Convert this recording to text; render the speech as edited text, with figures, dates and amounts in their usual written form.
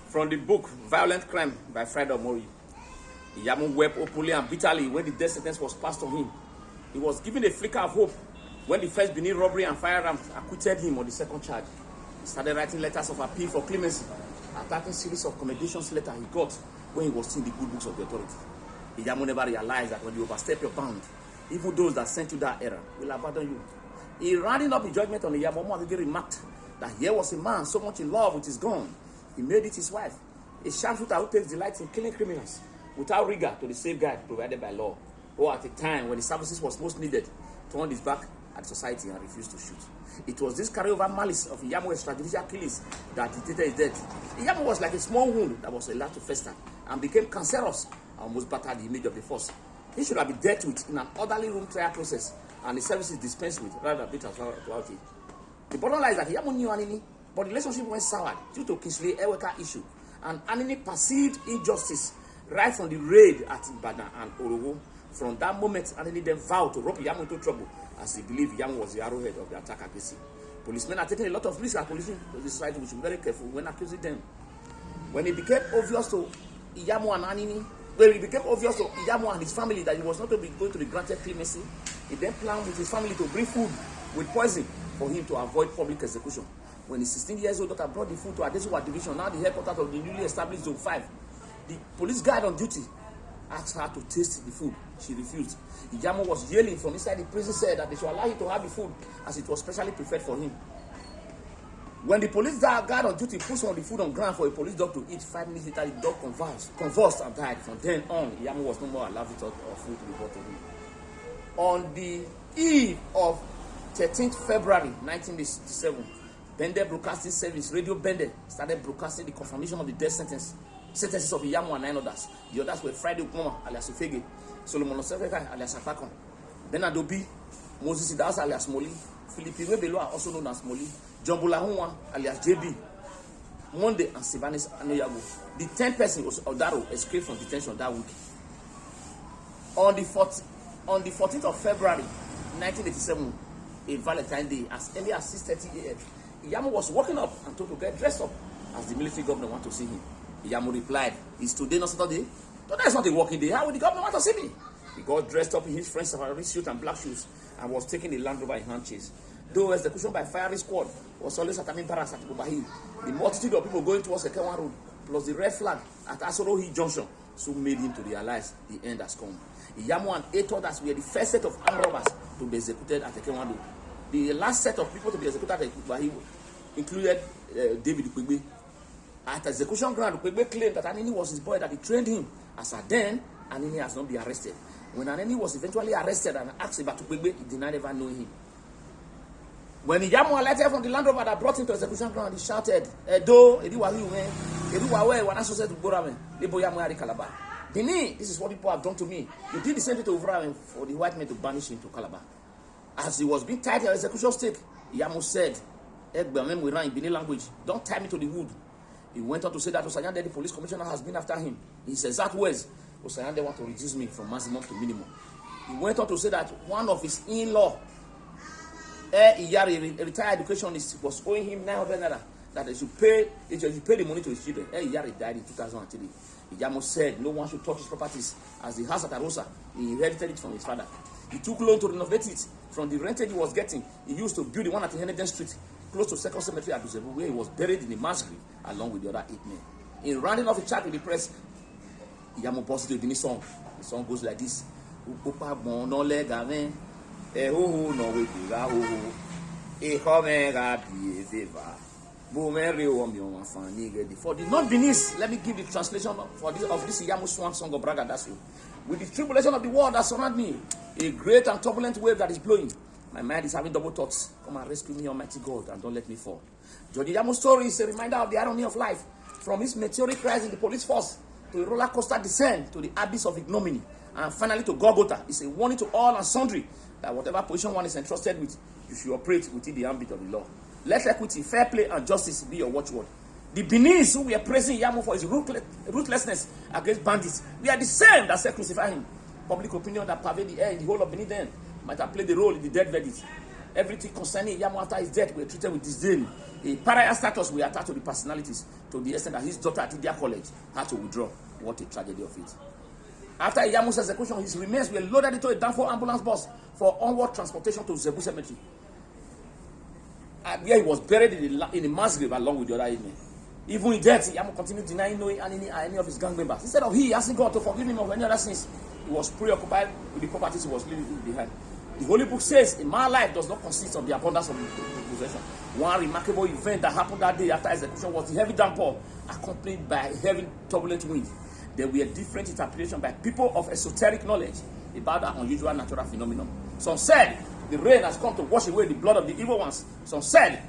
From the book Violent Crime by Fred Omori, Iyamu wept openly and bitterly when the death sentence was passed on him. He was given a flicker of hope when the first Benin robbery and firearms acquitted him on the second charge. He started writing letters of appeal for clemency, attacking series of commendations letters he got when he was seeing the good books of the authority. Iyamu never realized that when you overstep your bound, even those that sent you that error will abandon you. He rounding up the judgment on Iyamu Omoagege remarked that here was a man so much in love with his gun, he made it his wife, a sharpshooter who takes delight in killing criminals without rigor to the safeguard provided by law, or at a time when the services was most needed, turned his back at society and refused to shoot. It was this carryover malice of Iyamu's extrajudicial killings that dictated his death. Iyamu was like a small wound that was allowed to fester and became cancerous and almost battered the image of the force. He should have been dealt with in an orderly room trial process and the services dispensed with rather than beat throughout it. The bottom line is that Iyamu knew Anini, but the relationship went sour due to Kingsley Eweka issue, and Anini perceived injustice right from the raid at Ibadan and Orowo. From that moment, Anini then vowed to rope Iyamu into trouble as he believed Iyamu was the arrowhead of the attack against him. Policemen are taking a lot of risk at policing the society. We should be very careful when accusing them. When it became obvious to Iyamu and Anini, when it became obvious to Iyamu and his family that he was not going to be granted clemency, he then planned with his family to bring food with poison for him to avoid public execution. When his 16-year-old daughter brought the food to Adesuwa Division, now the headquarters of the newly established Zone 5, the police guard on duty asked her to taste the food. She refused. Iyamu was yelling from inside the prison cell that they should allow him to have the food as it was specially prepared for him. When the police guard on duty put some of the food on ground for a police dog to eat, 5 minutes later the dog convulsed and died. From then on, Iyamu was no more allowed to talk or food to be brought to him. On the eve of 13th February 1967, Bende Broadcasting Service, Radio Bende, started broadcasting the confirmation of the death sentences of Iyamu and 9 others. The others were Friday Ukoma alias Ufege, Solomon Osefeka alias Apakon, Benadobi, Moses Idaos alias Moli, Philippe Webeloa also known as Moli, John Bulahunwa alias JB, Monday and Sivanis Anoyago. The 10th person was Odaro escaped from detention that week. On the 14th of February 1987, a Valentine's Day, as early as 6:30 a.m., Iyamu was waking up and told to get dressed up as the military governor wanted to see him. Iyamu replied, "Is today not Saturday? Today is not a working day. How would the governor want to see me?" He got dressed up in his French safari suit and black shoes and was taking a Land Rover in hand chase. Though execution by firing squad was always at Amin Barracks at Bubahi, the multitude of people going towards Ekewan Road plus the red flag at Asorohi Junction soon made him to realize the end has come. Iyamu and 8 others were the first set of armed robbers to be executed at Ekewan Road. The last set of people to be executed at Bubahi included David Ukwegbe. At execution ground, Ukwegbe claimed that Anini was his boy, that he trained him. As at then, Anini has not been arrested. When Anini was eventually arrested and asked about Ukwegbe, he denied ever knowing him. When Iyamu alighted from the Land Rover that brought him to execution ground, he shouted, "Edo, Benin, this is what people have done to me. You did the same thing to Uvra for the white men to banish him to Calabar." As he was being tied to the execution stake, Iyamu said, in Benin language, "Don't tie me to the wood." He went on to say that Osayande, the police commissioner, has been after him. In his exact words, Osayande want to reduce me from maximum to minimum. He went on to say that one of his in-law, Iyari, a retired educationist, was owing him 900 naira, that he should pay the money to his children. Iyari died in 2003. Iyamu said no one should touch his properties, as the house at Arosa, he inherited it from his father. He took loan to renovate it. From the rentage he was getting, he used to build the one at Heneden Street, close to Second Cemetery at Duzebu, where he was buried in a mass grave along with the other 8 men. In rounding off a chat with the press, Iyamu busted with the song. The song goes like this: "Upopa bono legame, eho no wekura ho, ekomega bieveva, bomere omyo afani." For the non-Benis, let me give the translation of this Iyamu swan song of Bragadasu. "With the tribulation of the world that surround me, a great and turbulent wave that is blowing, my mind is having double thoughts. Come and rescue me, Almighty God, and don't let me fall." George Iyamu's story is a reminder of the irony of life, from his meteoric rise in the police force to a roller coaster descent to the abyss of ignominy, and finally to Golgotha. It's a warning to all and sundry that whatever position one is entrusted with, you should operate within the ambit of the law. Let equity, fair play, and justice be your watchword. The Benin who were praising Iyamu for his ruthlessness against bandits, we are the same that said crucify him. Public opinion that pervaded the air in the whole of Benin then might have played a role in the death verdict. Everything concerning Iyamu after his death were treated with disdain. A pariah status were attached to the personalities to the extent that his daughter at Idia College had to withdraw. What a tragedy of it. After Iyamu's execution, his remains were loaded into a Danfo ambulance bus for onward transportation to Zebu Cemetery, where he was buried in a mass grave along with the other men. Even in death, Iyamu continued denying knowing Anini and any of his gang members. Instead of he asking God to forgive him of any other sins, he was preoccupied with the properties he was leaving behind. The Holy Book says, a man's life does not consist of the abundance of possession. One remarkable event that happened that day after execution was the heavy downpour, accompanied by a heavy turbulent wind. There were different interpretations by people of esoteric knowledge about that unusual natural phenomenon. Some said the rain has come to wash away the blood of the evil ones. Some said,